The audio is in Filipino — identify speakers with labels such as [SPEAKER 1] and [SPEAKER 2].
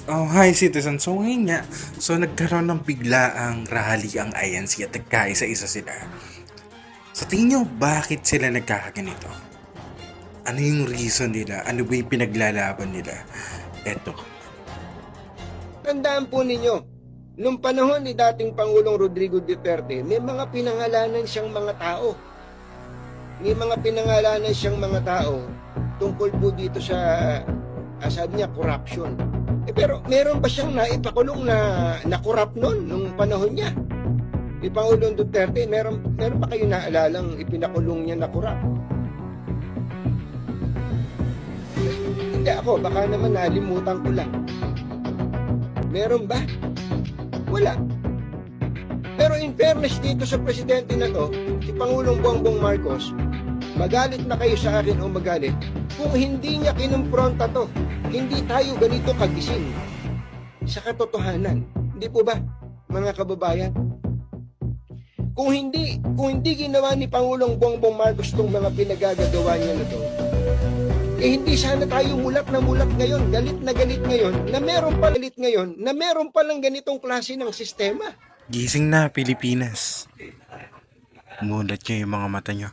[SPEAKER 1] Oh, hi citizen. So ngayon nga, nagkaroon ng biglaang rally ang INC at nagkaisa-isa sila. Sa tingin nyo, bakit sila nagkakaganito? Ano yung reason nila? Ano ba yung pinaglalaban nila? Eto.
[SPEAKER 2] Tandaan po ninyo, nung panahon ni dating Pangulong Rodrigo Duterte, may mga pinangalanan siyang mga tao. May mga pinangalanan siyang mga tao tungkol po dito sa, sabi niya, corruption. Pero meron ba siyang naipakulong na corrupt noon, nung panahon niya? Ni Pangulong Duterte, meron pa kayo naalalang ipinakulong niya na corrupt? Hindi ako, baka naman nalimutan ko lang. Meron ba? Wala. Pero in fairness dito sa presidente na to, si Pangulong Bongbong Marcos, magalit na kayo sa akin o magalit, kung hindi niya kinumpronta to, hindi tayo ganito kagising sa katotohanan. Hindi po ba, mga kababayan? Kung hindi ginawa ni Pangulong Bongbong Marcos itong mga pinagagagawa niya na to, hindi sana tayo mulat na mulat ngayon, galit na galit ngayon, na meron palang ganitong klase ng sistema.
[SPEAKER 1] Gising na, Pilipinas. Mulat nyo yung mga mata nyo.